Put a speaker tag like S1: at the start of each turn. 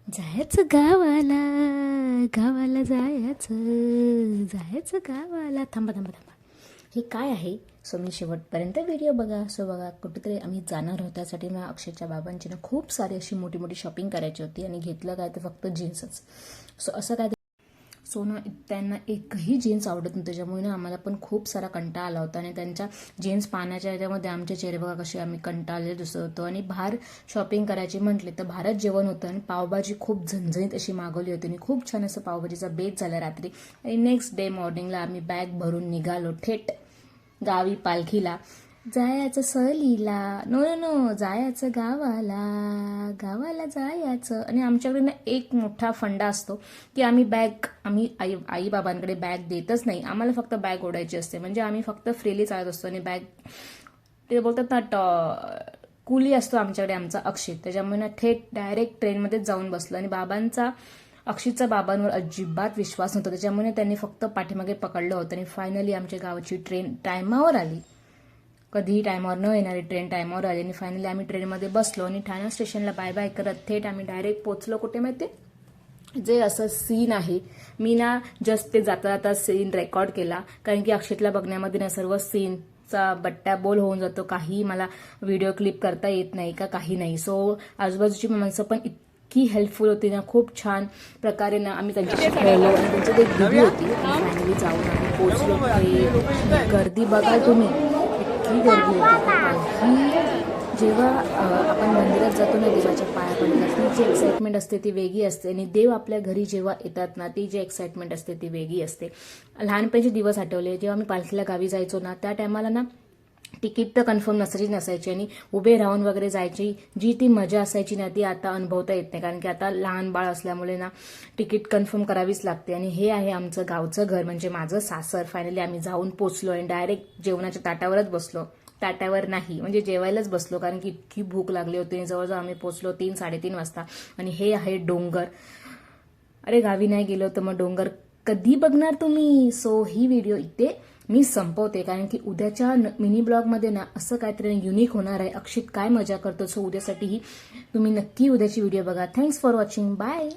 S1: जायचं गावाला, गावाला जायचं गावाला. थांबा थांबा थांबा, हे काय आहे? सो मी शेवटपर्यंत व्हिडिओ बघा. सो बघा, कुठेतरी आम्ही जाणार आहोत. त्यासाठी मला अक्षयच्या बाबांची ना खूप सारी अशी मोठी मोठी शॉपिंग करायची होती आणि घेतलं काय तर फक्त जीन्सच. सो असं काय सो ना त्यांना एकही जीन्स आवडत नव्हतं, त्याच्यामुळे ना आम्हाला पण खूप सारा कंटाळा आला होता आणि त्यांच्या जीन्स पाहण्याच्या याच्यामध्ये आमचे चेहरे बघा कसे आम्ही कंटाळले दिसत होतो. आणि बाहेर शॉपिंग करायची म्हटले तर बाहेरच जेवण होतं आणि पावभाजी खूप झणझणीत अशी मागवली होती आणि खूप छान असं पावभाजीचा बेत झाला रात्री. आणि नेक्स्ट डे मॉर्निंगला आम्ही बॅग भरून निघालो थेट गावी पालखीला. जायचं सहलीला, नो नो नो, जायचं गावाला, गावाला जायचं. आणि आमच्याकडे ना एक मोठा फंडा असतो की आम्ही आई बाबांकडे बॅग देतच नाही. आम्हाला फक्त बॅग ओढायची असते, म्हणजे आम्ही फक्त फ्रीली चालत असतो. आणि बॅग ते बोलतात ना कुली असतो आमच्याकडे आमचा अक्षित, त्याच्यामुळे ना थेट डायरेक्ट ट्रेनमध्येच जाऊन बसलो. आणि अक्षितचा बाबांवर अजिबात विश्वास नव्हता, त्याच्यामुळे त्यांनी फक्त पाठीमागे पकडलं होतं. आणि फायनली आमच्या गावाची ट्रेन टायमावर आली. कधीही टायमावर न येणारी ट्रेन टायमावर आली आणि फायनली आम्ही ट्रेनमध्ये बसलो आणि ठाणे स्टेशनला बाय बाय करत थेट आम्ही डायरेक्ट पोचलो. कुठे माहिती, जे असं सीन आहे, मी ना जस्ट ते जाता जाता सीन रेकॉर्ड केला, कारण की अक्षितला बघण्यामध्ये ना सर्व सीनचा बट्ट्या बोल होऊन जातो. काही मला व्हिडिओ क्लिप करता येत नाही का काही नाही. सो आजूबाजूची माणसं पण इतकी हेल्पफुल होती ना, खूप छान प्रकारे ना आम्ही त्यांच्याशी खेळलो आणि त्यांची एक दिदी होती. फायनली जाऊन आम्ही पोचलो. गर्दी बघा तुम्ही, इतकी गर्दी होती. जेव्हा आपण मंदिरात जातो ना देवाच्या पाया पडायला, ती जी एक्साइटमेंट असते ती वेगळी असते. आणि देव आपल्या घरी जेव्हा येतात ना, ती जी एक्साइटमेंट असते ती वेगळी असते. लहानपणीचे दिवस आठवले, जेव्हा मी पालखीला गावी जायचो ना, त्या टायमाला ना तिकीट तर कन्फर्म नसायची आणि उभे राहून वगैरे जायची जी ती मजा असायची ना, ती आता अनुभवता येत नाही. कारण की आता लहान बाळ असल्यामुळे ना तिकीट कन्फर्म करावीच लागते. आणि हे आहे आमचं गावचं घर, म्हणजे माझं सासर. फायनली आम्ही जाऊन पोचलो आणि डायरेक्ट जेवणाच्या ताटावरच बसलो. ताटावर नाही, म्हणजे जेवायलाच बसलो, कारण की इतकी भूक लागली होती. जवळजवळ आम्ही पोचलो 3-3:30 वाजता. आणि हे आहे डोंगर. अरे गावी नाही गेलो तर मग डोंगर कधी बघणार तुम्ही? सो ही व्हिडिओ इथे मी संपवते, कारण की उद्याच्या मिनी ब्लॉगमध्ये ना असं काहीतरी युनिक होणार आहे. अक्षित काय मजा करतो, सो उद्यासाठीही तुम्ही नक्की उद्याची व्हिडिओ बघा. Thanks for watching, bye.